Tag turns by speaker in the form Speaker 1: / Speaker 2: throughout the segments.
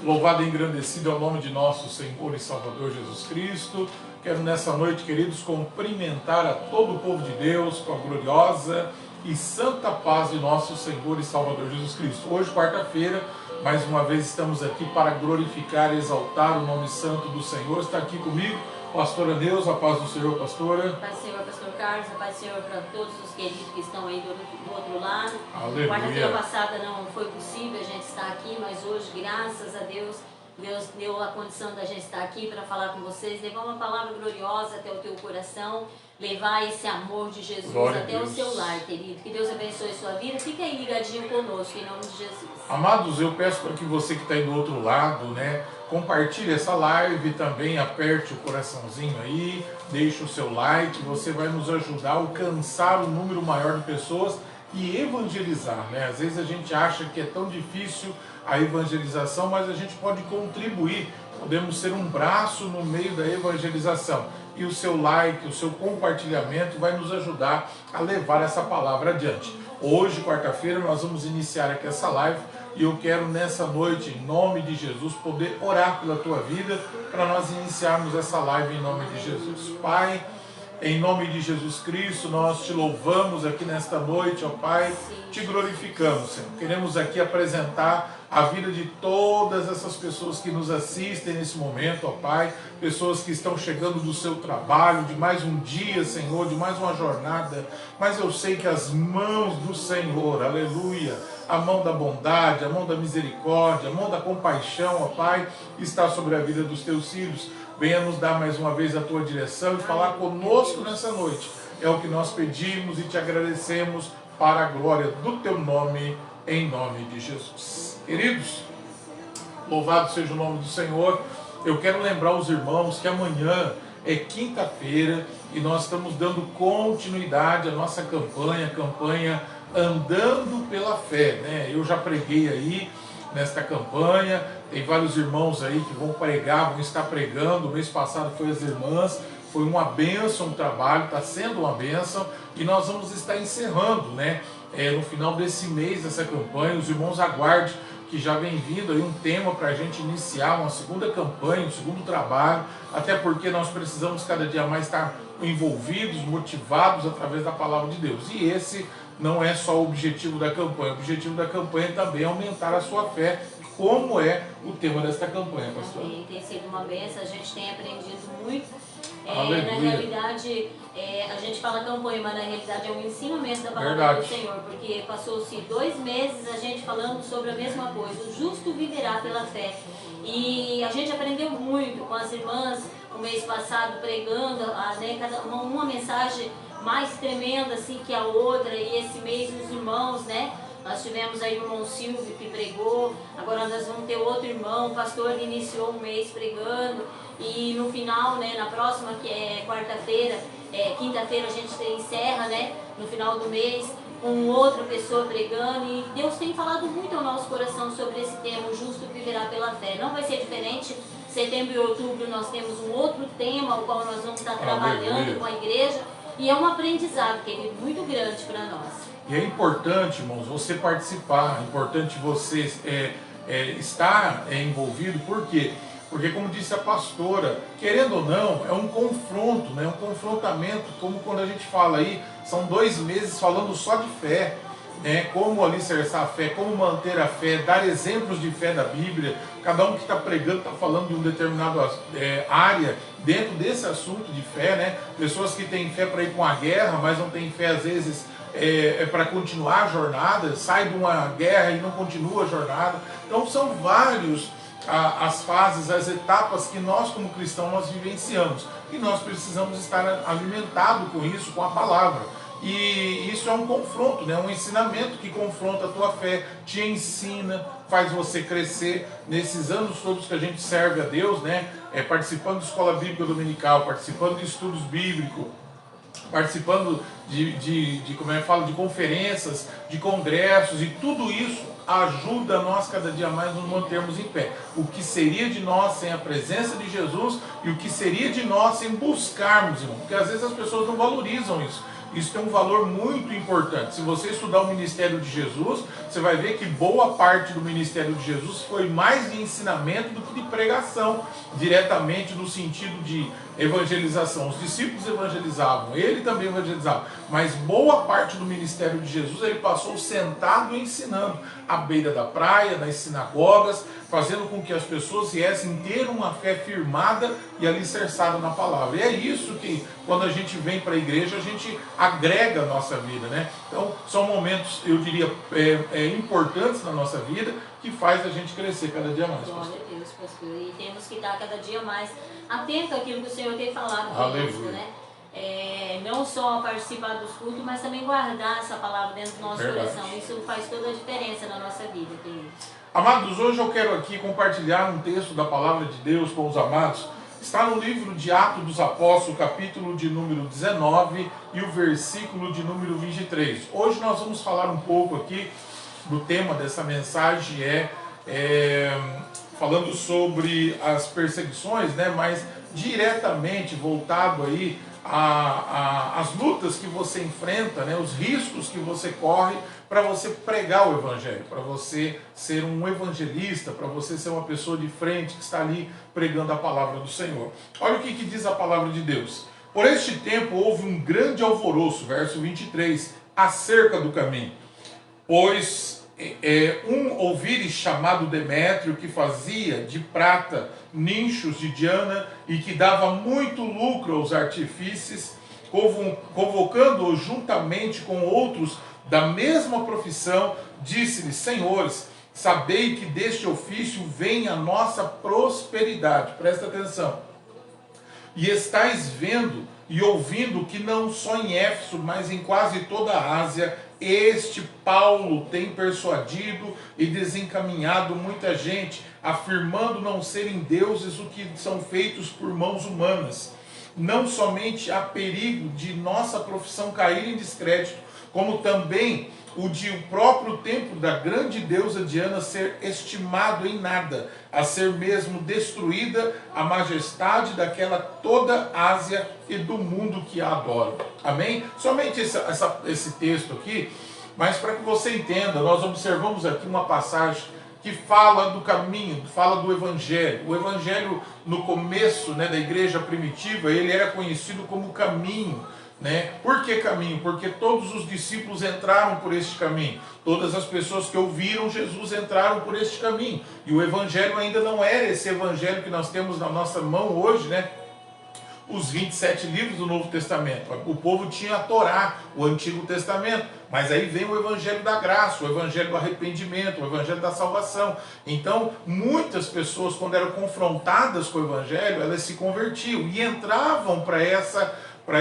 Speaker 1: Louvado e engrandecido é o nome de nosso Senhor e Salvador Jesus Cristo. Quero nessa noite, queridos, cumprimentar a todo o povo de Deus com a gloriosa e santa paz de nosso Senhor e Salvador Jesus Cristo. Hoje, quarta-feira, mais uma vez estamos aqui para glorificar e exaltar o nome santo do Senhor. Está aqui comigo, pastora Neuza, a paz do Senhor, pastora.
Speaker 2: A paz do Senhor, pastor Carlos, a paz do Senhor para todos os queridos que estão aí do outro lado.
Speaker 1: Aleluia.
Speaker 2: Quarta-feira passada não foi possível a gente estar aqui, mas hoje, graças a Deus, Deus deu a condição da gente estar aqui para falar com vocês, levar uma palavra gloriosa até o teu coração, levar esse amor de Jesus
Speaker 1: Glória
Speaker 2: até o seu lar, querido. Que Deus abençoe a sua vida. Fica aí ligadinho conosco, em nome de Jesus.
Speaker 1: Amados, eu peço para que você que está aí do outro lado, compartilhe essa live, também aperte o coraçãozinho aí, deixe o seu like, você vai nos ajudar a alcançar um número maior de pessoas e evangelizar, Às vezes a gente acha que é tão difícil a evangelização, mas a gente pode contribuir, podemos ser um braço no meio da evangelização. E o seu like, o seu compartilhamento vai nos ajudar a levar essa palavra adiante. Hoje, quarta-feira, nós vamos iniciar aqui essa live e eu quero nessa noite, em nome de Jesus, poder orar pela tua vida para nós iniciarmos essa live em nome de Jesus. Pai, em nome de Jesus Cristo, nós te louvamos aqui nesta noite, ó Pai, te glorificamos, Senhor. Queremos aqui apresentar a vida de todas essas pessoas que nos assistem nesse momento, ó Pai, pessoas que estão chegando do seu trabalho, de mais um dia, Senhor, de mais uma jornada, mas eu sei que as mãos do Senhor, aleluia, a mão da bondade, a mão da misericórdia, a mão da compaixão, ó Pai, está sobre a vida dos teus filhos. Venha nos dar mais uma vez a tua direção e falar conosco nessa noite. É o que nós pedimos e te agradecemos para a glória do teu nome, em nome de Jesus. Queridos, louvado seja o nome do Senhor. Eu quero lembrar os irmãos que amanhã é quinta-feira e nós estamos dando continuidade à nossa campanha Andando pela Fé, Eu já preguei aí nesta campanha, tem vários irmãos aí que vão pregar, vão estar pregando. O mês passado foi as irmãs, foi uma bênção o trabalho, está sendo uma bênção, e nós vamos estar encerrando, no final desse mês, essa campanha. Os irmãos aguardem que já vem vindo aí um tema para a gente iniciar uma segunda campanha, um segundo trabalho, até porque nós precisamos cada dia mais estar envolvidos, motivados através da palavra de Deus. E esse não é só o objetivo da campanha. O objetivo da campanha também é aumentar a sua fé, como é o tema desta campanha, pastor.
Speaker 2: Tem sido uma bênção, a gente tem aprendido muito. Na
Speaker 1: Aleluia.
Speaker 2: realidade, a gente fala campanha, mas na realidade é um ensinamento da palavra
Speaker 1: Verdade.
Speaker 2: do Senhor, porque passou-se 2 meses a gente falando sobre a mesma coisa: o justo viverá pela fé. E a gente aprendeu muito com as irmãs o mês passado pregando, cada uma mensagem mais tremenda assim que a outra, e esse mês os irmãos, Nós tivemos aí o irmão Silvio que pregou, agora nós vamos ter outro irmão, o pastor que iniciou o mês pregando, e no final, na próxima, que é quarta-feira, quinta-feira a gente encerra, no final do mês, com outra pessoa pregando, e Deus tem falado muito ao nosso coração sobre esse tema: o justo viverá pela fé. Não vai ser diferente. Setembro e outubro nós temos um outro tema, o qual nós vamos estar trabalhando com a igreja, e é um aprendizado, querido, muito grande para nós.
Speaker 1: E é importante, irmãos, você participar, é importante você estar envolvido. Por quê? Porque, como disse a pastora, querendo ou não, é um confronto, um confrontamento, como quando a gente fala aí, são 2 meses falando só de fé, como alicerçar a fé, como manter a fé, dar exemplos de fé da Bíblia. Cada um que está pregando está falando de uma determinada área dentro desse assunto de fé, Pessoas que têm fé para ir com a guerra, mas não têm fé às vezes para continuar a jornada, sai de uma guerra e não continua a jornada. Então são vários as fases, as etapas que nós como cristãos nós vivenciamos, e nós precisamos estar alimentados com isso, com a palavra. E isso é um confronto, um ensinamento que confronta a tua fé, te ensina, faz você crescer. Nesses anos todos que a gente serve a Deus, participando de escola bíblica dominical, participando de estudos bíblicos, participando de conferências, de congressos, e tudo isso ajuda nós cada dia mais nos mantermos em pé. O que seria de nós sem a presença de Jesus, e o que seria de nós sem buscarmos, irmão? Porque às vezes as pessoas não valorizam isso. Isso tem um valor muito importante. Se você estudar o ministério de Jesus, você vai ver que boa parte do ministério de Jesus foi mais de ensinamento do que de pregação, diretamente no sentido de evangelização. Os discípulos evangelizavam, ele também evangelizava, mas boa parte do ministério de Jesus ele passou sentado ensinando à beira da praia, nas sinagogas, fazendo com que as pessoas viessem ter uma fé firmada e alicerçada na palavra. E é isso que, quando a gente vem para a igreja, a gente agrega a nossa vida, né? Então, são momentos, eu diria, importantes na nossa vida, que faz a gente crescer cada dia mais.
Speaker 2: Glória a Deus, pastor. E temos que estar cada dia mais atento àquilo que o Senhor tem falado conosco, né? Não só participar dos cultos, mas também guardar essa palavra dentro do nosso coração. Isso faz toda a diferença na nossa vida, queridos.
Speaker 1: Amados, hoje eu quero aqui compartilhar um texto da palavra de Deus com os amados. Está no livro de Atos dos Apóstolos, capítulo de número 19 e o versículo de número 23. Hoje nós vamos falar um pouco aqui do tema dessa mensagem, falando sobre as perseguições, né, mas diretamente voltado aí as lutas que você enfrenta, né, os riscos que você corre para você pregar o evangelho, para você ser um evangelista, para você ser uma pessoa de frente que está ali pregando a palavra do Senhor. Olha o que diz a palavra de Deus. Por este tempo houve um grande alvoroço, verso 23, acerca do caminho, pois um ouvires chamado Demétrio, que fazia de prata nichos de Diana e que dava muito lucro aos artífices, convocando-os juntamente com outros da mesma profissão, disse-lhes: senhores, sabei que deste ofício vem a nossa prosperidade. Presta atenção. E estáis vendo e ouvindo que não só em Éfeso, mas em quase toda a Ásia, este Paulo tem persuadido e desencaminhado muita gente, afirmando não serem deuses o que são feitos por mãos humanas. Não somente há perigo de nossa profissão cair em descrédito, como também o de o próprio templo da grande deusa Diana ser estimado em nada, a ser mesmo destruída a majestade daquela toda Ásia e do mundo que a adora. Amém? Somente esse texto aqui, mas para que você entenda, nós observamos aqui uma passagem que fala do caminho, fala do evangelho. O evangelho no começo, né, da igreja primitiva, ele era conhecido como caminho. Por que caminho? Porque todos os discípulos entraram por este caminho. Todas as pessoas que ouviram Jesus entraram por este caminho. E o evangelho ainda não era esse evangelho que nós temos na nossa mão hoje, né? Os 27 livros do Novo Testamento. O povo tinha a Torá, o Antigo Testamento. Mas aí vem o evangelho da graça, o evangelho do arrependimento, o evangelho da salvação. Então, muitas pessoas, quando eram confrontadas com o evangelho, elas se convertiam e entravam para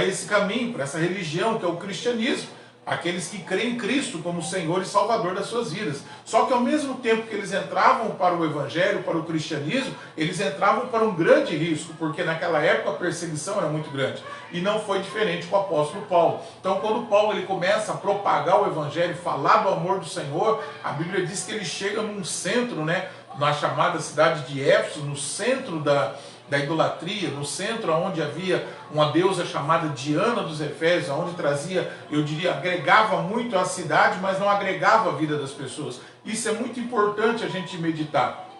Speaker 1: esse caminho, para essa religião que é o cristianismo, aqueles que creem em Cristo como Senhor e Salvador das suas vidas. Só que ao mesmo tempo que eles entravam para o evangelho, para o cristianismo, eles entravam para um grande risco, porque naquela época a perseguição era muito grande, e não foi diferente com o apóstolo Paulo. Então, quando Paulo ele começa a propagar o evangelho, falar do amor do Senhor, a Bíblia diz que ele chega num centro, né, na chamada cidade de Éfeso, no centro da idolatria, no centro onde havia uma deusa chamada Diana dos Efésios, onde trazia, eu diria, agregava muito à cidade, mas não agregava a vida das pessoas. Isso é muito importante a gente meditar.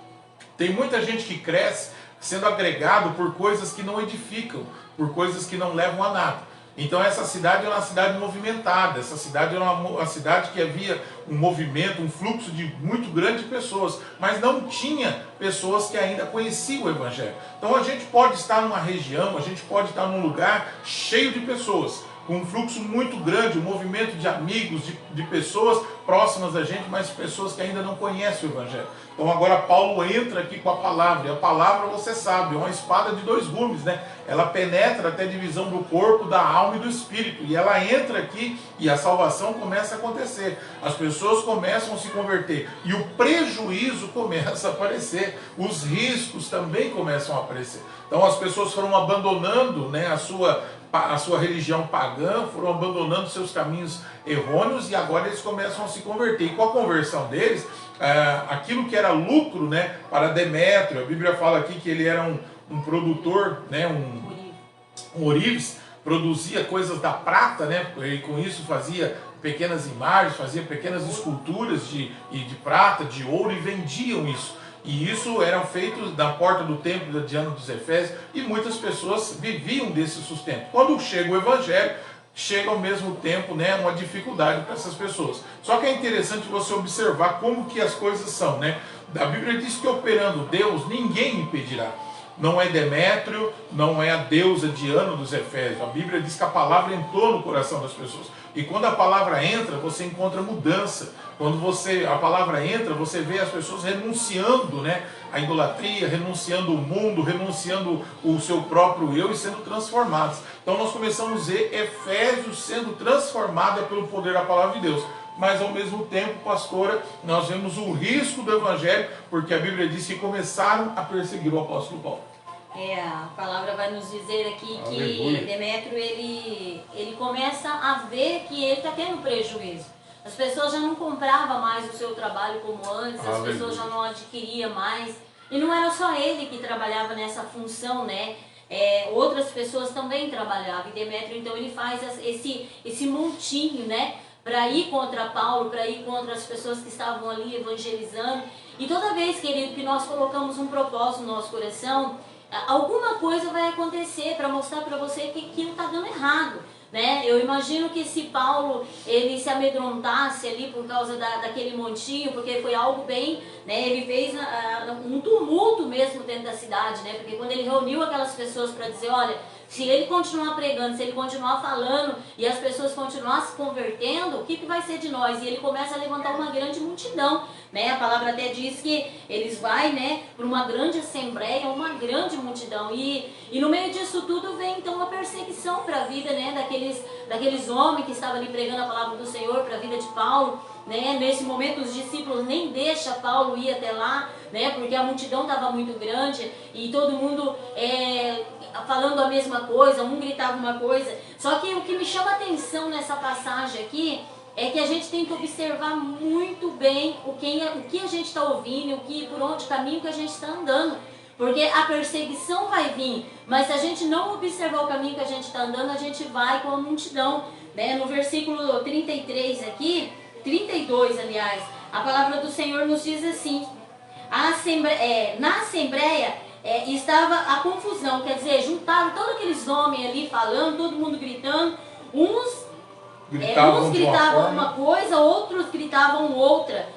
Speaker 1: Tem muita gente que cresce sendo agregado por coisas que não edificam, por coisas que não levam a nada. Então essa cidade era uma cidade movimentada, essa cidade era uma cidade que havia um movimento, um fluxo de muito grande de pessoas, mas não tinha pessoas que ainda conheciam o evangelho. Então a gente pode estar numa região, a gente pode estar num lugar cheio de pessoas, com um fluxo muito grande, um movimento de amigos, de pessoas próximas da gente, mas pessoas que ainda não conhecem o evangelho. Então agora Paulo entra aqui com a palavra, e a palavra, você sabe, é uma espada de dois gumes, né? Ela penetra até a divisão do corpo, da alma e do espírito, e ela entra aqui e a salvação começa a acontecer, as pessoas começam a se converter, e o prejuízo começa a aparecer, os riscos também começam a aparecer. Então as pessoas foram abandonando, né, a sua religião pagã, foram abandonando seus caminhos errôneos, e agora eles começam a se converter. E com a conversão deles, aquilo que era lucro, né, para Demétrio, a Bíblia fala aqui que ele era um produtor, né, um ourives, produzia coisas da prata, né? E com isso fazia pequenas imagens, fazia pequenas esculturas de prata, de ouro, e vendiam isso. E isso era feito na porta do templo de Diana dos Efésios, e muitas pessoas viviam desse sustento. Quando chega o Evangelho, chega ao mesmo tempo, né, uma dificuldade para essas pessoas. Só que é interessante você observar como que as coisas são, né? A Bíblia diz que operando Deus, ninguém impedirá. Não é Demétrio, não é a deusa Diana dos Efésios. A Bíblia diz que a palavra entrou no coração das pessoas. E quando a palavra entra, você encontra mudança. Quando a palavra entra, você vê as pessoas renunciando, né, a idolatria, renunciando o mundo, renunciando o seu próprio eu e sendo transformados. Então nós começamos a ver Efésios sendo transformada pelo poder da palavra de Deus. Mas ao mesmo tempo, pastora, nós vemos o risco do Evangelho, porque a Bíblia diz que começaram a perseguir o apóstolo Paulo.
Speaker 2: A palavra vai nos dizer aqui que
Speaker 1: Aleluia.
Speaker 2: Demétrio, ele começa a ver que ele está tendo prejuízo. As pessoas já não compravam mais o seu trabalho como antes, as
Speaker 1: Aleluia.
Speaker 2: pessoas já não adquiriam mais. E não era só ele que trabalhava nessa função, né? Outras pessoas também trabalhavam. E Demétrio, então, ele faz esse montinho, né? Para ir contra Paulo, para ir contra as pessoas que estavam ali evangelizando. E toda vez, querido, que nós colocamos um propósito no nosso coração, alguma coisa vai acontecer para mostrar para você que aquilo está dando errado, né? Eu imagino que se Paulo ele se amedrontasse ali por causa daquele montinho, porque foi algo bem, né? Ele fez um tumulto mesmo dentro da cidade, né? Porque quando ele reuniu aquelas pessoas para dizer, olha, se ele continuar pregando, se ele continuar falando e as pessoas continuar se convertendo, o que vai ser de nós? E ele começa a levantar uma grande multidão, né? A palavra até diz que eles vão, né, para uma grande assembleia, uma grande multidão. E no meio disso tudo vem então uma perseguição para a vida, né, daqueles homens que estavam ali pregando a palavra do Senhor, para a vida de Paulo. Né? Nesse momento os discípulos nem deixam Paulo ir até lá, né? Porque a multidão estava muito grande e todo mundo falando a mesma coisa, um gritava uma coisa. Só que o que me chama a atenção nessa passagem aqui é que a gente tem que observar muito bem o que a gente está ouvindo, por onde caminho que a gente está andando. Porque a perseguição vai vir, mas se a gente não observar o caminho que a gente está andando, a gente vai com a multidão. Né? No versículo 33 aqui, 32 aliás, a palavra do Senhor nos diz assim, na assembleia estava a confusão, quer dizer, juntaram todos aqueles homens ali falando, todo mundo gritando, uns gritavam uma coisa, outros gritavam outra.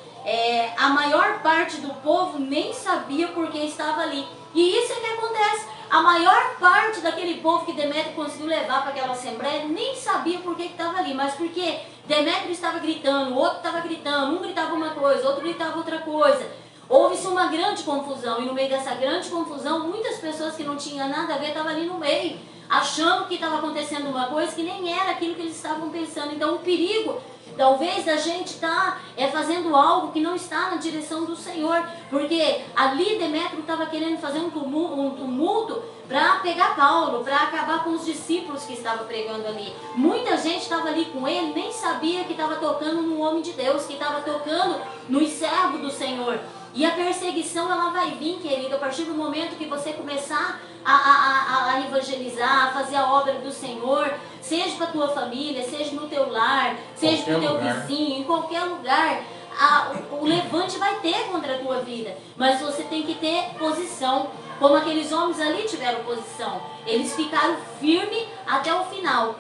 Speaker 2: A maior parte do povo nem sabia por que estava ali. E isso é que acontece. A maior parte daquele povo que Demétrio conseguiu levar para aquela assembleia nem sabia por que estava ali. Mas porque Demétrio estava gritando, o outro estava gritando, um gritava uma coisa, outro gritava outra coisa. Houve-se uma grande confusão. E no meio dessa grande confusão, muitas pessoas que não tinham nada a ver estavam ali no meio, achando que estava acontecendo uma coisa que nem era aquilo que eles estavam pensando. Então o perigo talvez da gente estar fazendo algo que não está na direção do Senhor, porque ali Demétrio estava querendo fazer um tumulto para pegar Paulo, para acabar com os discípulos que estavam pregando ali. Muita gente estava ali com ele, nem sabia que estava tocando no homem de Deus, que estava tocando no servo do Senhor. E a perseguição ela vai vir, querido, a partir do momento que você começar a evangelizar, a fazer a obra do Senhor, seja para a tua família, seja no teu lar, seja para o teu vizinho, em qualquer lugar, o levante vai ter contra a tua vida, mas você tem que ter posição, como aqueles homens ali tiveram posição, eles ficaram firmes até o final.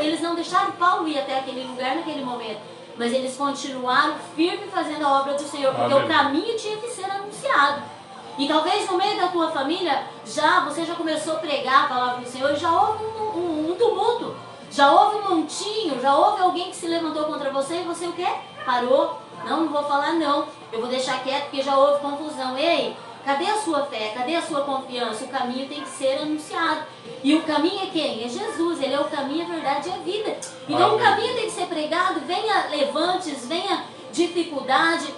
Speaker 2: Eles não deixaram Paulo ir até aquele lugar naquele momento, mas eles continuaram firmes fazendo a obra do Senhor, porque o caminho tinha que ser anunciado. E talvez no meio da tua família, você já começou a pregar a palavra do Senhor, já houve um tumulto, já houve um montinho, já houve alguém que se levantou contra você e você o quê? Parou? Não vou falar não, eu vou deixar quieto porque já houve confusão. Ei, cadê a sua fé? Cadê a sua confiança? O caminho tem que ser anunciado. E o caminho é quem? É Jesus, Ele é o caminho, a verdade e a vida. Então o caminho tem que ser pregado, venha levantes, venha dificuldade.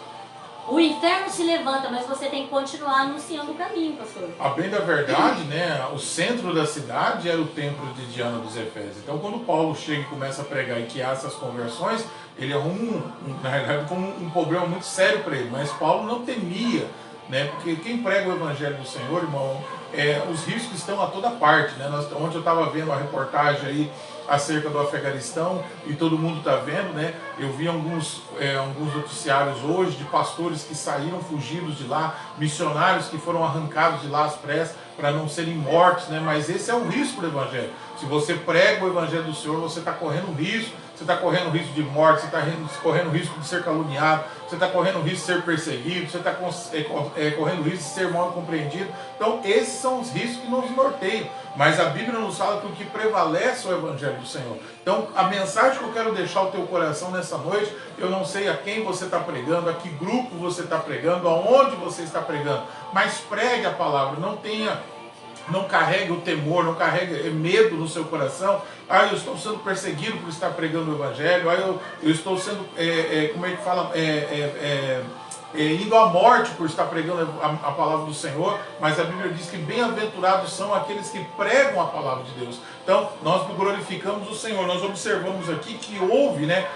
Speaker 2: O inferno se levanta, mas você tem que continuar anunciando o caminho, pastor.
Speaker 1: A bem da verdade, né, o centro da cidade era o templo de Diana dos Efésios. Então, quando Paulo chega e começa a pregar e que há essas conversões, ele arruma, na realidade, como um problema muito sério para ele. Mas Paulo não temia né? Porque quem prega o Evangelho do Senhor, irmão, os riscos estão a toda parte, né? Ontem eu estava vendo uma reportagem aí acerca do Afeganistão e todo mundo está vendo, né? Eu vi alguns noticiários hoje de pastores que saíram fugidos de lá, missionários que foram arrancados de lá às pressas para não serem mortos, né? Mas esse é o risco do Evangelho. Se você prega o Evangelho do Senhor, você está correndo risco. Você está correndo risco de morte, você está correndo risco de ser caluniado, você está correndo risco de ser perseguido, você está correndo risco de ser mal compreendido. Então, esses são os riscos que nos norteiam. Mas a Bíblia nos fala que o que prevalece é o Evangelho do Senhor. Então, a mensagem que eu quero deixar ao teu coração nessa noite, eu não sei a quem você está pregando, a que grupo você está pregando, aonde você está pregando, mas pregue a palavra, não carregue o temor, não carregue medo no seu coração. Eu estou sendo perseguido por estar pregando o Evangelho. Eu estou sendo, como é que fala, indo à morte por estar pregando a palavra do Senhor. Mas a Bíblia diz que bem-aventurados são aqueles que pregam a palavra de Deus. Então, nós glorificamos o Senhor. Nós observamos aqui que houve, né,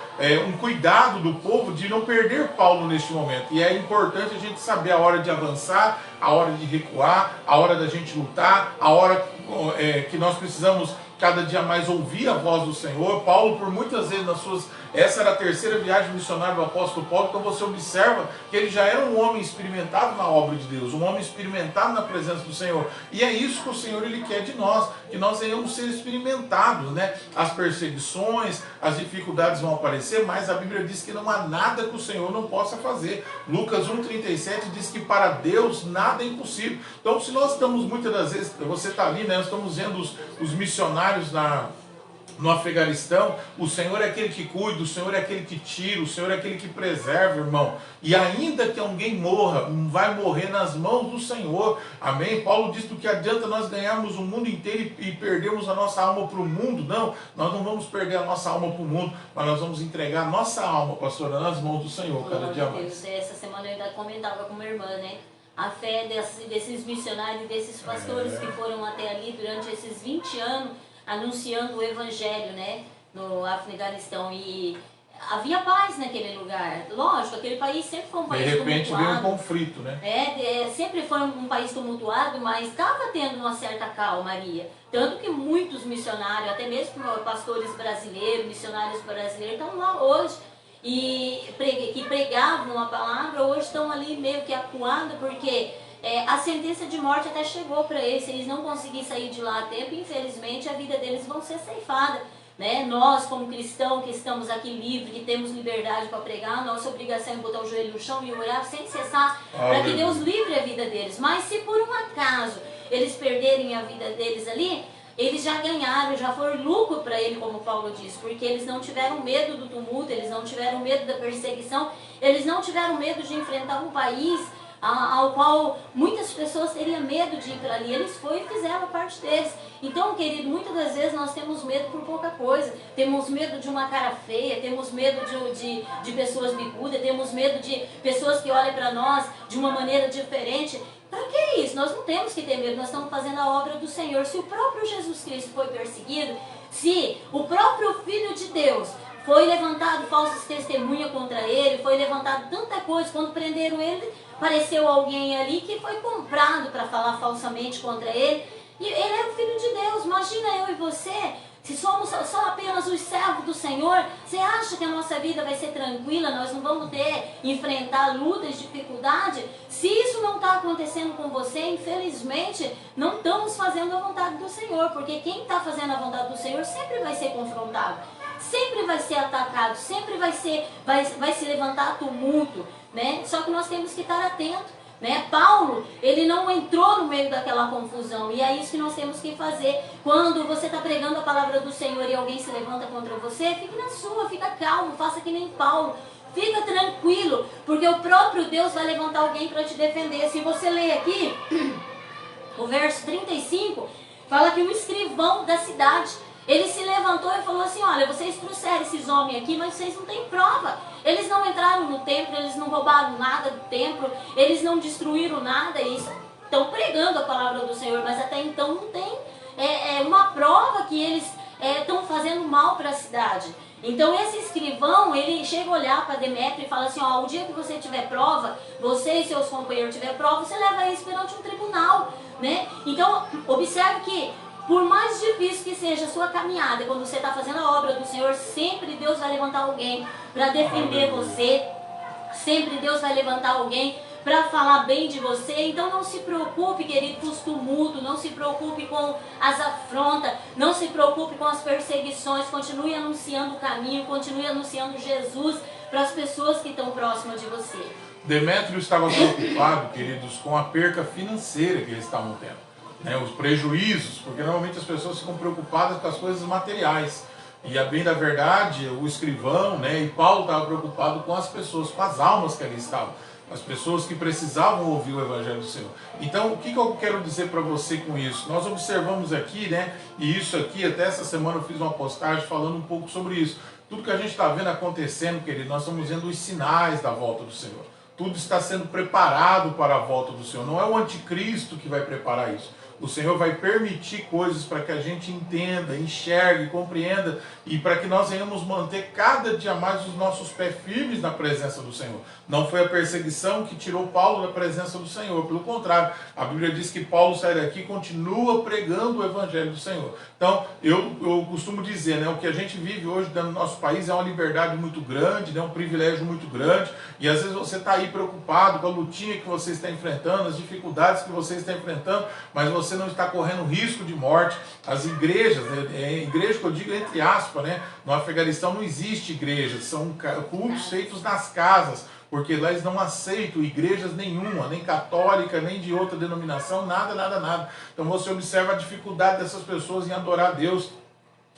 Speaker 1: um cuidado do povo de não perder Paulo neste momento. E é importante a gente saber a hora de avançar, a hora de recuar, a hora da gente lutar, a hora que nós precisamos cada dia mais ouvir a voz do Senhor. Paulo, por muitas vezes, essa era a terceira viagem missionária do apóstolo Paulo, então você observa que ele já era um homem experimentado na obra de Deus, um homem experimentado na presença do Senhor. E é isso que o Senhor ele quer de nós, que nós venhamos ser experimentados, né? As perseguições, as dificuldades vão aparecer, mas a Bíblia diz que não há nada que o Senhor não possa fazer. Lucas 1,37 diz que para Deus nada é impossível. Então, se nós estamos muitas das vezes, você está ali, né? Nós estamos vendo os missionários no Afeganistão, o Senhor é aquele que cuida, o Senhor é aquele que tira, o Senhor é aquele que preserva, irmão. E ainda que alguém morra, vai morrer nas mãos do Senhor. Amém? Paulo diz que adianta nós ganharmos o mundo inteiro e perdermos a nossa alma para o mundo. Não, nós não vamos perder a nossa alma para o mundo, mas nós vamos entregar a nossa alma, pastora, nas mãos do Senhor, cada dia mais.
Speaker 2: Essa semana eu ainda comentava com uma irmã, né? A fé desses missionários e desses pastores que foram até ali durante esses 20 anos, anunciando o Evangelho, né, no Afeganistão, e havia paz naquele lugar. Lógico, aquele país sempre foi um país tumultuado.
Speaker 1: De repente veio um conflito, né?
Speaker 2: Sempre foi um país tumultuado, mas estava tendo uma certa calmaria. Tanto que muitos missionários, até mesmo pastores brasileiros, missionários brasileiros, estão lá hoje, e que pregavam a palavra, hoje estão ali meio que acuados, porque a sentença de morte até chegou para eles. Se eles não conseguirem sair de lá a tempo, infelizmente a vida deles vão ser ceifada, né? Nós, como cristãos que estamos aqui livres, que temos liberdade para pregar, nossa obrigação é botar o joelho no chão e orar sem cessar, para que Deus livre a vida deles. Mas se por um acaso eles perderem a vida deles ali, eles já ganharam, já foi lucro para ele, como Paulo diz, porque eles não tiveram medo do tumulto, eles não tiveram medo da perseguição, eles não tiveram medo de enfrentar um país ao qual muitas pessoas teriam medo de ir para ali. Eles foram e fizeram a parte deles. Então, querido, muitas das vezes nós temos medo por pouca coisa. Temos medo de uma cara feia, temos medo de pessoas bicudas, temos medo de pessoas que olhem para nós de uma maneira diferente. Para que isso? Nós não temos que ter medo, nós estamos fazendo a obra do Senhor. Se o próprio Jesus Cristo foi perseguido, se o próprio Filho de Deus foi levantado falsas testemunhas contra ele, foi levantado tanta coisa, quando prenderam ele, apareceu alguém ali que foi comprado para falar falsamente contra ele, e ele é o Filho de Deus. Imagina eu e você, se somos só apenas os servos do Senhor, você acha que a nossa vida vai ser tranquila, nós não vamos enfrentar lutas, dificuldades? Se isso não está acontecendo com você, infelizmente, não estamos fazendo a vontade do Senhor, porque quem está fazendo a vontade do Senhor sempre vai ser confrontado, sempre vai ser atacado, sempre vai se levantar tumulto, né? Só que nós temos que estar atentos, né? Paulo, ele não entrou no meio daquela confusão, e é isso que nós temos que fazer. Quando você está pregando a palavra do Senhor e alguém se levanta contra você, fique na sua, fica calmo, faça que nem Paulo, fica tranquilo, porque o próprio Deus vai levantar alguém para te defender. Se você ler aqui, o verso 35, fala que um escrivão da cidade, ele se levantou e falou assim: olha, vocês trouxeram esses homens aqui, mas vocês não têm prova. Eles não entraram no templo, eles não roubaram nada do templo, eles não destruíram nada. E estão pregando a palavra do Senhor, mas até então não tem uma prova que eles estão fazendo fazendo mal para a cidade. Então esse escrivão, ele chega a olhar para Demétrio e fala assim, ó, o dia que você tiver prova, você e seus companheiros tiver prova, você leva eles perante um tribunal, né? Então, observe que por mais difícil que seja a sua caminhada, quando você está fazendo a obra do Senhor, sempre Deus vai levantar alguém para defender você, sempre Deus vai levantar alguém para falar bem de você. Então não se preocupe, querido, com os tumultos, não se preocupe com as afrontas, não se preocupe com as perseguições, continue anunciando o caminho, continue anunciando Jesus para as pessoas que estão próximas de você.
Speaker 1: Demétrio estava preocupado, queridos, com a perca financeira que eles estavam tendo, né, os prejuízos, porque normalmente as pessoas ficam preocupadas com as coisas materiais. E a bem da verdade, o escrivão, né, e Paulo estava preocupado com as pessoas, com as almas que ali estavam, as pessoas que precisavam ouvir o Evangelho do Senhor. Então, o que eu quero dizer para você com isso? Nós observamos aqui, né, e isso aqui, até essa semana eu fiz uma postagem falando um pouco sobre isso. Tudo que a gente está vendo acontecendo, querido, nós estamos vendo os sinais da volta do Senhor. Tudo está sendo preparado para a volta do Senhor. Não é o anticristo que vai preparar isso. O Senhor vai permitir coisas para que a gente entenda, enxergue, compreenda e para que nós venhamos manter cada dia mais os nossos pés firmes na presença do Senhor. Não foi a perseguição que tirou Paulo da presença do Senhor, pelo contrário, a Bíblia diz que Paulo sai daqui e continua pregando o Evangelho do Senhor. Então, eu costumo dizer, né, o que a gente vive hoje no nosso país é uma liberdade muito grande, né, um privilégio muito grande, e às vezes você está aí preocupado com a lutinha que você está enfrentando, as dificuldades que você está enfrentando, mas você não está correndo risco de morte. As igrejas, igreja que eu digo entre aspas, né, no Afeganistão não existe igrejas, são cultos feitos nas casas, porque lá eles não aceitam igrejas nenhuma, nem católica, nem de outra denominação, nada, nada, nada. Então você observa a dificuldade dessas pessoas em adorar a Deus,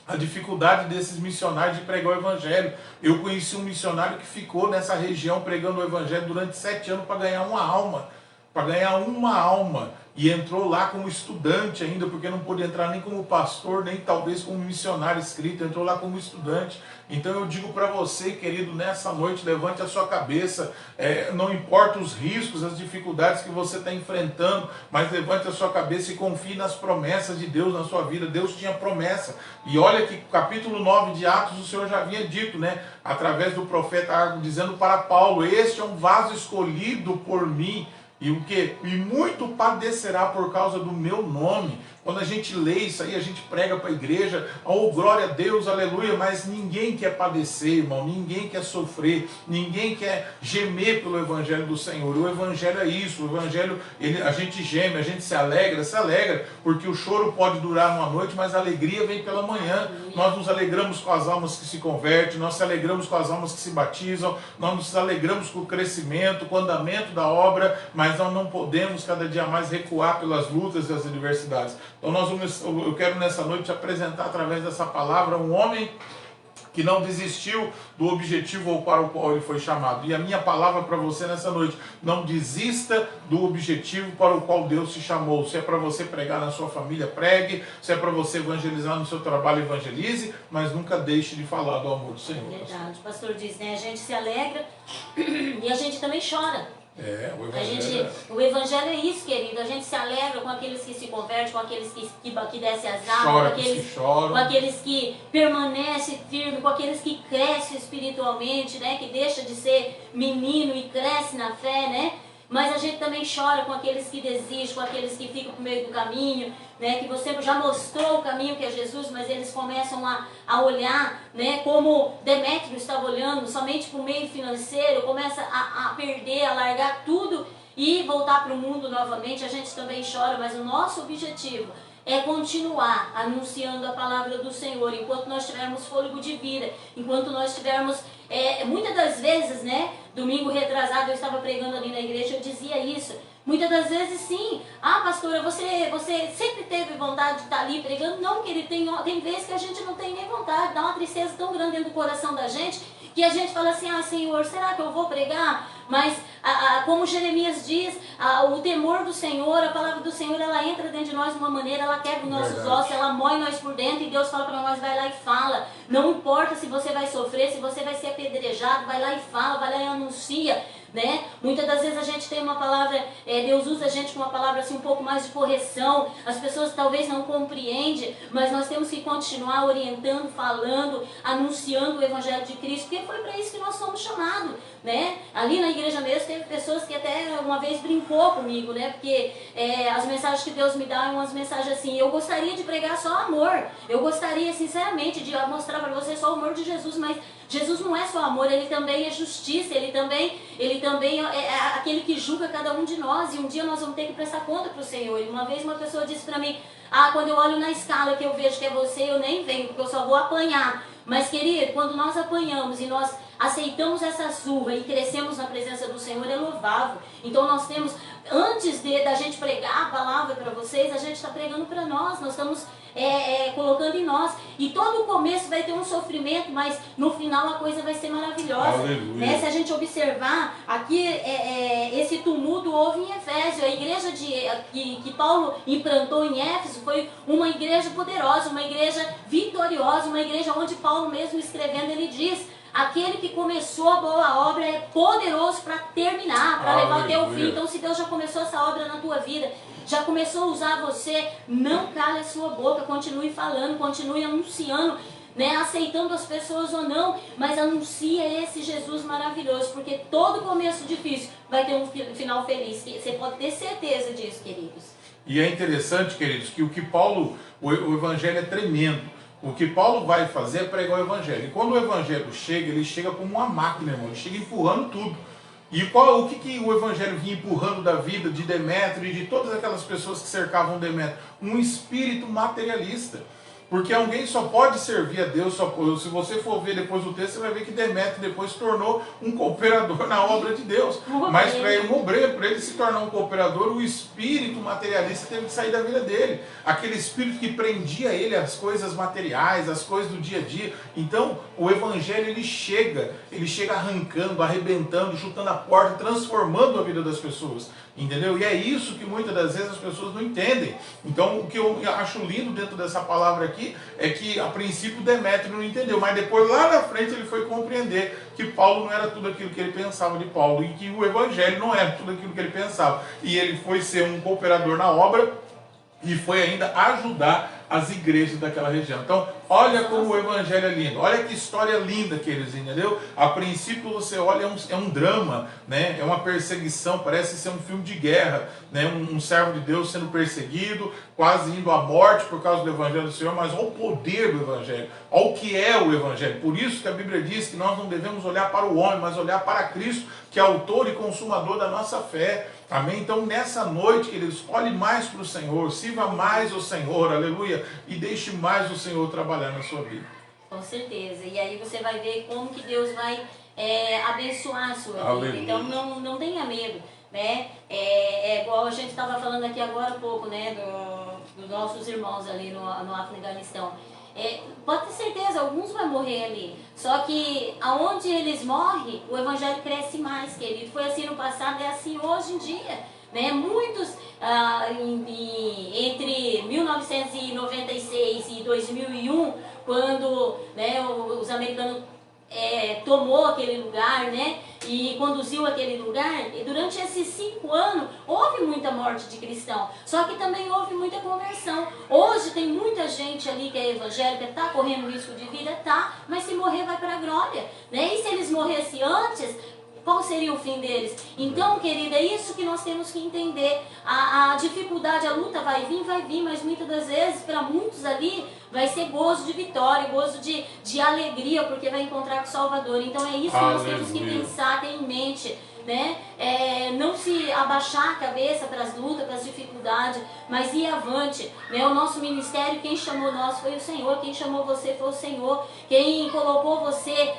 Speaker 1: a dificuldade desses missionários de pregar o Evangelho. Eu conheci um missionário que ficou nessa região pregando o Evangelho durante 7 anos para ganhar uma alma. E entrou lá como estudante ainda, porque não pôde entrar nem como pastor, nem talvez como missionário inscrito, entrou lá como estudante. Então eu digo para você, querido, nessa noite, levante a sua cabeça, não importa os riscos, as dificuldades que você está enfrentando, mas levante a sua cabeça e confie nas promessas de Deus na sua vida. Deus tinha promessa, e olha que capítulo 9 de Atos o Senhor já havia dito, né, através do profeta, dizendo para Paulo, este é um vaso escolhido por mim, e o que? E muito padecerá por causa do meu nome. Quando a gente lê isso aí, a gente prega para a igreja, oh glória a Deus, aleluia, mas ninguém quer padecer, irmão, ninguém quer sofrer, ninguém quer gemer pelo Evangelho do Senhor. O Evangelho é isso, o Evangelho, a gente geme, a gente se alegra, porque o choro pode durar uma noite, mas a alegria vem pela manhã. Nós nos alegramos com as almas que se convertem, nós nos alegramos com as almas que se batizam, nós nos alegramos com o crescimento, com o andamento da obra, mas nós não podemos cada dia mais recuar pelas lutas e as adversidades. Então eu quero nessa noite te apresentar através dessa palavra um homem que não desistiu do objetivo para o qual ele foi chamado. E a minha palavra para você nessa noite, não desista do objetivo para o qual Deus te chamou. Se é para você pregar na sua família, pregue. Se é para você evangelizar no seu trabalho, evangelize, mas nunca deixe de falar do amor do Senhor.
Speaker 2: Verdade, o pastor diz, né? A gente se alegra e a gente também chora. O Evangelho é isso, querido. A gente se alegra com aqueles que se convertem, com aqueles que descem as águas, com aqueles que permanecem firmes, com aqueles que crescem espiritualmente, né? Que deixa de ser menino e cresce na fé, né? Mas a gente também chora com aqueles que desistem, com aqueles que ficam no meio do caminho, né? Que você já mostrou o caminho que é Jesus, mas eles começam a olhar, né? Como Demétrio estava olhando somente para o meio financeiro, começa a perder, a largar tudo e voltar para o mundo novamente. A gente também chora, mas o nosso objetivo é continuar anunciando a palavra do Senhor, enquanto nós tivermos fôlego de vida, enquanto nós tivermos, muitas das vezes, né, domingo retrasado eu estava pregando ali na igreja, eu dizia isso, muitas das vezes sim, pastora, você sempre teve vontade de estar ali pregando? Não, querido, tem vezes que a gente não tem nem vontade, dá uma tristeza tão grande dentro do coração da gente, que a gente fala assim, Senhor, será que eu vou pregar? Mas, como Jeremias diz, o temor do Senhor, a palavra do Senhor, ela entra dentro de nós de uma maneira, ela quebra os nossos ossos, ela mói nós por dentro, e Deus fala para nós, vai lá e fala. Não importa se você vai sofrer, se você vai ser apedrejado, vai lá e fala, vai lá e anuncia. né? Muitas das vezes a gente tem uma palavra, Deus usa a gente com uma palavra assim um pouco mais de correção, as pessoas talvez não compreendem, mas nós temos que continuar orientando, falando, anunciando o Evangelho de Cristo, porque foi para isso que nós fomos chamados, né? Ali na igreja mesmo teve pessoas que até uma vez brincou comigo, né? Porque as mensagens que Deus me dá são umas mensagens assim, eu gostaria de pregar só amor, eu gostaria sinceramente de mostrar para você só o amor de Jesus, mas Jesus não é só amor, ele também é justiça, ele também é aquele que julga cada um de nós, e um dia nós vamos ter que prestar conta para o Senhor. E uma vez uma pessoa disse para mim, quando eu olho na escala que eu vejo que é você, eu nem venho, porque eu só vou apanhar. Mas querido, quando nós apanhamos e nós aceitamos essa surra e crescemos na presença do Senhor, é louvável. Então nós temos, antes da gente pregar a palavra para vocês, a gente está pregando para nós estamos colocando em nós. E todo o começo vai ter um sofrimento, mas no final a coisa vai ser maravilhosa. Né? Se a gente observar, aqui esse tumulto houve em Efésio. A igreja que Paulo implantou em Éfeso foi uma igreja poderosa, uma igreja vitoriosa, uma igreja onde Paulo mesmo escrevendo, ele diz: aquele que começou a boa obra é poderoso para terminar, para levar até o fim. Então, se Deus já começou essa obra na tua vida, já começou a usar você, não cale a sua boca, continue falando, continue anunciando, né, aceitando as pessoas ou não, mas anuncia esse Jesus maravilhoso, porque todo começo difícil vai ter um final feliz. Você pode ter certeza disso, queridos.
Speaker 1: E é interessante, queridos, que o evangelho é tremendo. O que Paulo vai fazer é pregar o evangelho. E quando o evangelho chega, ele chega como uma máquina, irmão. Ele chega empurrando tudo. E o que o evangelho vinha empurrando da vida de Demétrio e de todas aquelas pessoas que cercavam Demétrio? Um espírito materialista. Porque alguém só pode servir a Deus, se você for ver depois o texto, você vai ver que Demétrio depois se tornou um cooperador na obra de Deus. Mas para ele se tornar um cooperador, o espírito materialista teve que sair da vida dele. Aquele espírito que prendia ele às coisas materiais, às coisas do dia a dia. Então, o evangelho ele chega arrancando, arrebentando, chutando a porta, transformando a vida das pessoas. Entendeu? E é isso que muitas das vezes as pessoas não entendem. Então, o que eu acho lindo dentro dessa palavra aqui é que, a princípio, Demétrio não entendeu, mas depois, lá na frente, ele foi compreender que Paulo não era tudo aquilo que ele pensava de Paulo e que o evangelho não era tudo aquilo que ele pensava. E ele foi ser um cooperador na obra e foi ainda ajudar as igrejas daquela região. Então, olha como o evangelho é lindo, olha que história linda, queridos, entendeu? A princípio você olha, é um drama, né? É uma perseguição, parece ser um filme de guerra, né? Um servo de Deus sendo perseguido, quase indo à morte por causa do evangelho do Senhor, mas olha o poder do evangelho, olha o que é o evangelho. Por isso que a Bíblia diz que nós não devemos olhar para o homem, mas olhar para Cristo, que é autor e consumador da nossa fé. Amém? Então, nessa noite, queridos, olhe mais para o Senhor, sirva mais o Senhor, aleluia, e deixe mais o Senhor trabalhar na sua vida.
Speaker 2: Com certeza. E aí você vai ver como que Deus vai abençoar a sua
Speaker 1: Aleluia.
Speaker 2: vida. Então, não tenha medo, né? É igual a gente estava falando aqui agora há pouco, né? Dos nossos irmãos ali no Afeganistão. Pode ter certeza, alguns vão morrer ali. Só que aonde eles morrem, o evangelho cresce mais, querido. Foi assim no passado, é assim hoje em dia. Né? Muitos, entre 1996 e 2001, quando, né, os americanos tomou aquele lugar, né, e conduziu aquele lugar, e durante esses 5 anos houve muita morte de cristão, só que também houve muita conversão. Hoje tem muita gente ali que é evangélica, está correndo risco de vida, mas se morrer vai para a glória, né? E se eles morressem antes, qual seria o fim deles? Então, querida, é isso que nós temos que entender. A dificuldade, a luta vai vir, mas muitas das vezes, para muitos ali, vai ser gozo de vitória, gozo de alegria, porque vai encontrar com o Salvador. Então é isso que nós temos que pensar, ter em mente, né? Não se abaixar a cabeça para as lutas, para as dificuldades, mas ir avante, né? O nosso ministério, quem chamou nós foi o Senhor, quem chamou você foi o Senhor, quem colocou você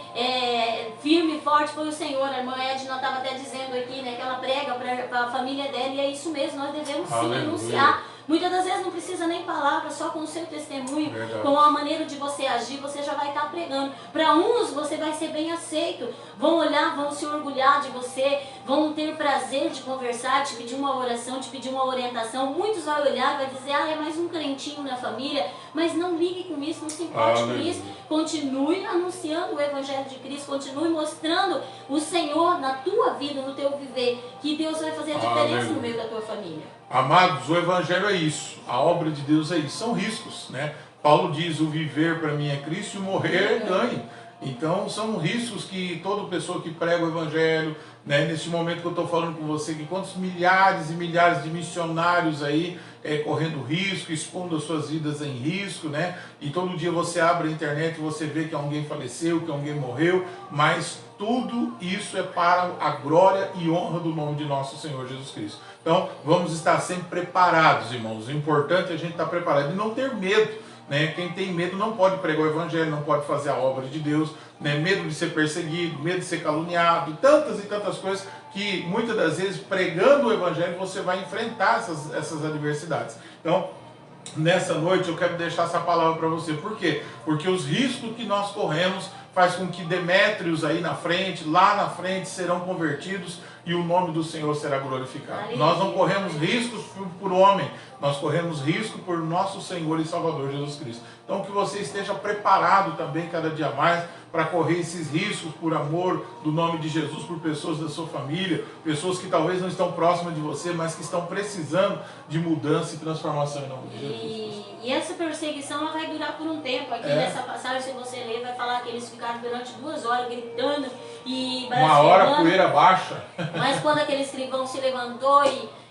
Speaker 2: firme e forte foi o Senhor. A irmã Edna estava até dizendo aqui, né, que ela prega para a família dela, e é isso mesmo, nós devemos sim anunciar. Muitas das vezes não precisa nem palavra, só com o seu testemunho,
Speaker 1: Verdade.
Speaker 2: com a maneira de você agir, você já vai estar pregando. Para uns você vai ser bem aceito, vão olhar, vão se orgulhar de você, vão ter prazer de conversar, te pedir uma oração, te pedir uma orientação. Muitos vão olhar e vai dizer, é mais um crentinho na família, mas não ligue com isso, não se importe com isso. Continue anunciando o Evangelho de Cristo, continue mostrando o Senhor na tua vida, no teu viver, que Deus vai fazer a diferença no meio da tua família.
Speaker 1: Amados, o Evangelho é isso, a obra de Deus é isso, são riscos, né? Paulo diz, o viver para mim é Cristo e o morrer é ganho. Então são riscos que toda pessoa que prega o Evangelho, né, nesse momento que eu estou falando com você, que quantos milhares e milhares de missionários aí correndo risco, expondo as suas vidas em risco, né? E todo dia você abre a internet e você vê que alguém faleceu, que alguém morreu, mas tudo isso é para a glória e honra do nome de nosso Senhor Jesus Cristo. Então vamos estar sempre preparados, irmãos. O importante é a gente estar preparado e não ter medo. Né? Quem tem medo não pode pregar o Evangelho, não pode fazer a obra de Deus, né? Medo de ser perseguido, medo de ser caluniado, tantas e tantas coisas que muitas das vezes pregando o Evangelho você vai enfrentar essas adversidades. Então, nessa noite eu quero deixar essa palavra para você. Por quê? Porque os riscos que nós corremos faz com que Demétrios aí na frente, lá na frente, serão convertidos e o nome do Senhor será glorificado. Aleluia. Nós não corremos riscos por homem, nós corremos risco por nosso Senhor e Salvador Jesus Cristo. Então que você esteja preparado também cada dia mais para correr esses riscos por amor do nome de Jesus, por pessoas da sua família, pessoas que talvez não estão próximas de você, mas que estão precisando de mudança e transformação em nome de Jesus.
Speaker 2: E essa perseguição ela vai durar por um tempo. Aqui nessa passagem, se você ler, vai falar que eles ficaram durante 2 horas gritando e
Speaker 1: uma hora a poeira baixa.
Speaker 2: Mas quando aquele escrivão se levantou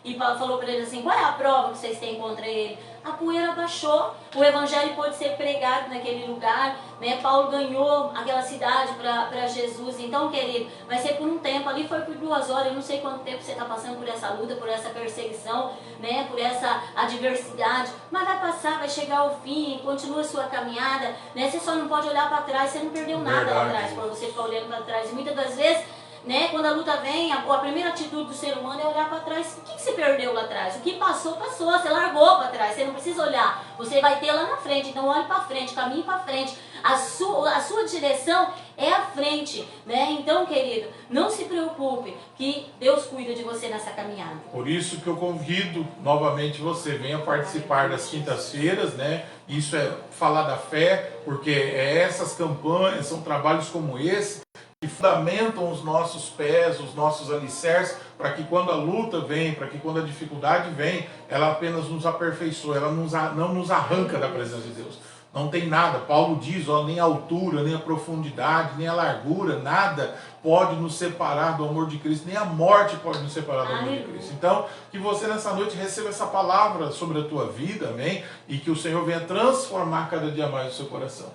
Speaker 2: e falou para eles assim, qual é a prova que vocês têm contra ele? A poeira baixou, o Evangelho pôde ser pregado naquele lugar, né? Paulo ganhou aquela cidade para Jesus. Então, querido, vai ser por um tempo, ali foi por 2 horas, eu não sei quanto tempo você está passando por essa luta, por essa perseguição, né? Por essa adversidade, mas vai passar, vai chegar ao fim, continua a sua caminhada, né? Você só não pode olhar para trás, você não perdeu nada lá atrás, para você ficar olhando para trás. E muitas das vezes, né, quando a luta vem, a primeira atitude do ser humano é olhar para trás. O que você perdeu lá atrás? O que passou, passou. Você largou para trás. Você não precisa olhar. Você vai ter lá na frente. Então olhe para frente, caminhe para frente. A sua direção é a frente, né? Então, querido, não se preocupe que Deus cuida de você nessa caminhada.
Speaker 1: Por isso que eu convido novamente você, venha participar das quintas-feiras, né? Isso é falar da fé, porque essas campanhas, são trabalhos como esse que fundamentam os nossos pés, os nossos alicerces, para que quando a luta vem, para que quando a dificuldade vem, ela apenas nos aperfeiçoa, ela não nos arranca da presença de Deus. Não tem nada, Paulo diz, ó, nem a altura, nem a profundidade, nem a largura, nada pode nos separar do amor de Cristo, nem a morte pode nos separar do amor de Cristo. Então, que você nessa noite receba essa palavra sobre a tua vida, amém? E que o Senhor venha transformar cada dia mais o seu coração.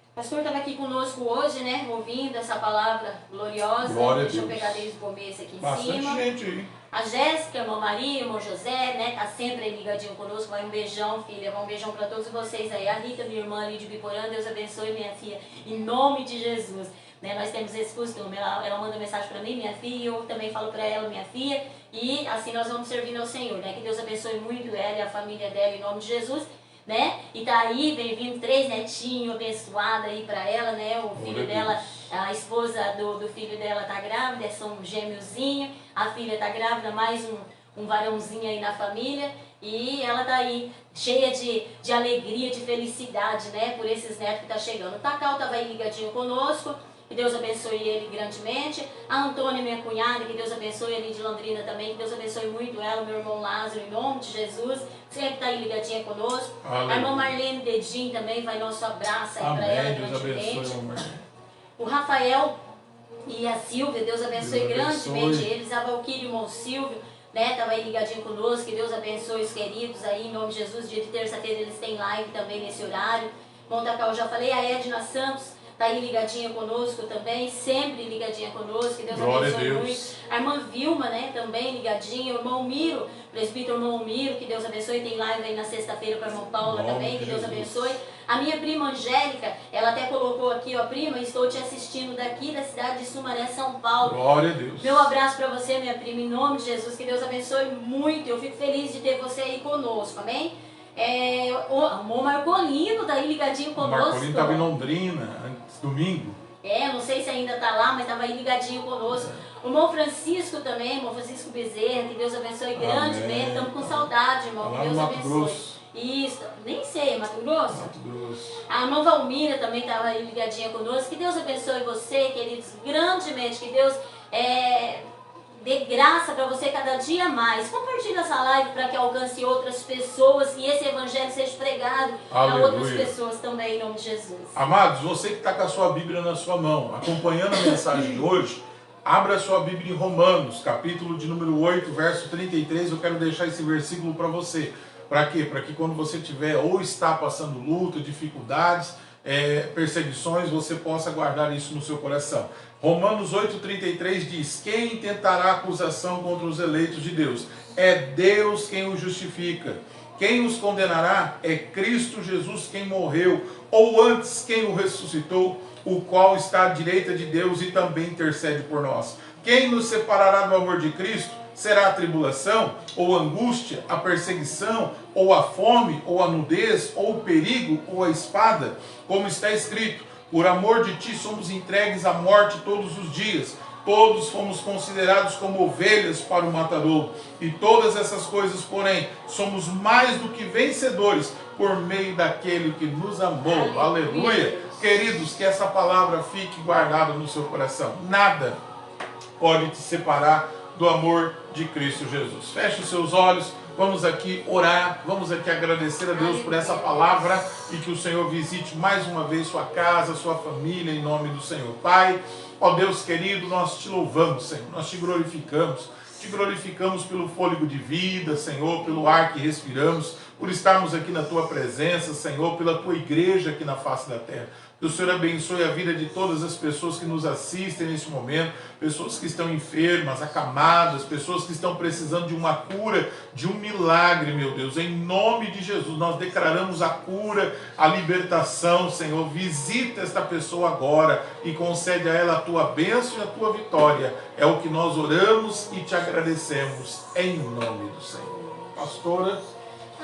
Speaker 2: O pastor estava aqui conosco hoje, né, ouvindo essa palavra gloriosa.
Speaker 1: Glória
Speaker 2: Deixa
Speaker 1: a
Speaker 2: eu
Speaker 1: Deus.
Speaker 2: pegar desde o começo aqui em
Speaker 1: Bastante
Speaker 2: cima.
Speaker 1: gente aí.
Speaker 2: A Jéssica, a irmã Maria, o irmão José, né, tá sempre aí ligadinho conosco. Vai um beijão, filha, vai um beijão para todos vocês aí. A Rita, minha irmã ali de Biporã, Deus abençoe, minha filha, em nome de Jesus. Né, nós temos esse costume, ela manda mensagem para mim, minha filha, e eu também falo para ela, minha filha, e assim nós vamos servindo ao Senhor, né, que Deus abençoe muito ela e a família dela, em nome de Jesus. Né? E tá aí, vem vindo 3 netinhos abençoados aí pra ela, né? O filho dela, a esposa do filho dela tá grávida, são um gêmeozinho, a filha tá grávida, mais um varãozinho aí na família, e ela tá aí cheia de alegria, de felicidade, né? Por esses netos que tá chegando. O Tacal tava aí ligadinho conosco, que Deus abençoe ele grandemente. A Antônia, minha cunhada, que Deus abençoe ali de Londrina também, que Deus abençoe muito ela, meu irmão Lázaro, em nome de Jesus, sempre está aí ligadinha conosco. Aleluia. A irmã Marlene Dedinho também, vai nosso abraço aí para ela grandemente. O Rafael e a Silvia, Deus abençoe grandemente eles. A Valquíria e o irmão Silvio, né, estava aí ligadinho conosco, que Deus abençoe os queridos aí, em nome de Jesus. Dia de terça-feira eles têm live também nesse horário. Montacal, eu já falei, a Edna Santos está aí ligadinha conosco também, sempre ligadinha conosco, que Deus abençoe muito. A irmã Vilma, né, também ligadinha. O irmão Miro, presbítero irmão Miro, que Deus abençoe. Tem live aí na sexta-feira para a irmã Paula também, que Deus abençoe. A minha prima Angélica, ela até colocou aqui, ó, prima, estou te assistindo daqui da cidade de Sumaré, São Paulo.
Speaker 1: Glória a Deus.
Speaker 2: Meu abraço para você, minha prima, em nome de Jesus, que Deus abençoe muito. Eu fico feliz de ter você aí conosco, amém? O Marcolino tá aí ligadinho conosco.
Speaker 1: O Marcolino estava em Londrina, antes, domingo.
Speaker 2: Não sei se ainda tá lá, mas estava aí ligadinho conosco. O irmão Francisco também, irmão Francisco Bezerra, que Deus abençoe grandemente. Estamos com saudade, irmão, que Deus abençoe. Isso, nem sei, é Mato Grosso?
Speaker 1: Mato Grosso.
Speaker 2: A irmã Valmira também estava aí ligadinha conosco. Que Deus abençoe você, queridos, grandemente. Que Deus dê graça para você cada dia mais. Compartilhe essa live para que alcance outras pessoas e esse evangelho seja pregado a outras pessoas também, em nome de Jesus.
Speaker 1: Amados, você que está com a sua Bíblia na sua mão, acompanhando a mensagem de hoje, abra a sua Bíblia em Romanos, capítulo de número 8, verso 33. Eu quero deixar esse versículo para você. Para quê? Para que quando você tiver ou está passando luta, dificuldades, perseguições, você possa guardar isso no seu coração. Romanos 8,33 diz: quem tentará acusação contra os eleitos de Deus? É Deus quem os justifica. Quem os condenará? É Cristo Jesus quem morreu, ou antes quem o ressuscitou, o qual está à direita de Deus e também intercede por nós. Quem nos separará do amor de Cristo? Será a tribulação, ou a angústia, a perseguição, ou a fome, ou a nudez, ou o perigo, ou a espada? Como está escrito: por amor de ti somos entregues à morte todos os dias. Todos fomos considerados como ovelhas para o matadouro. E todas essas coisas, porém, somos mais do que vencedores por meio daquele que nos amou. Aleluia! Queridos, que essa palavra fique guardada no seu coração. Nada pode te separar do amor de Cristo Jesus. Feche os seus olhos, vamos aqui orar, vamos aqui agradecer a Deus por essa palavra e que o Senhor visite mais uma vez sua casa, sua família, em nome do Senhor. Pai, ó Deus querido, nós te louvamos, Senhor, nós te glorificamos pelo fôlego de vida, Senhor, pelo ar que respiramos, por estarmos aqui na tua presença, Senhor, pela tua igreja aqui na face da terra. Que o Senhor abençoe a vida de todas as pessoas que nos assistem nesse momento, pessoas que estão enfermas, acamadas, pessoas que estão precisando de uma cura, de um milagre, meu Deus. Em nome de Jesus, nós declaramos a cura, a libertação, Senhor. Visita esta pessoa agora e concede a ela a tua bênção e a tua vitória. É o que nós oramos e te agradecemos, em nome do Senhor. Pastora.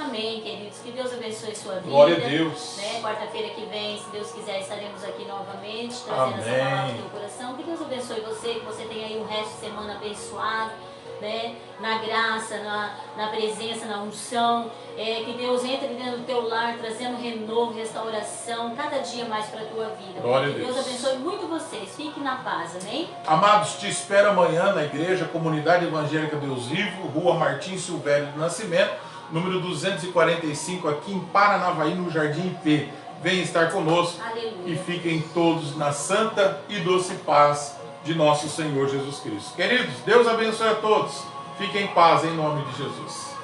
Speaker 2: Amém, queridos. Que Deus abençoe sua vida.
Speaker 1: Glória a Deus.
Speaker 2: Quarta-feira que vem, se Deus quiser, estaremos aqui novamente, trazendo essa palavra no teu coração. Que Deus abençoe você, que você tenha aí um resto de semana abençoado, na graça, na presença, na unção. Que Deus entre dentro do teu lar, trazendo renovo, restauração, cada dia mais para a tua vida.
Speaker 1: Glória a
Speaker 2: Deus. Deus abençoe muito vocês. Fiquem na paz, amém?
Speaker 1: Amados, te espero amanhã na igreja Comunidade Evangélica Deus Vivo, Rua Martim Silvério do Nascimento, número 245, aqui em Paranavaí, no Jardim IP. Venham estar conosco.
Speaker 2: Aleluia.
Speaker 1: E fiquem todos na santa e doce paz de nosso Senhor Jesus Cristo. Queridos, Deus abençoe a todos. Fiquem em paz em nome de Jesus.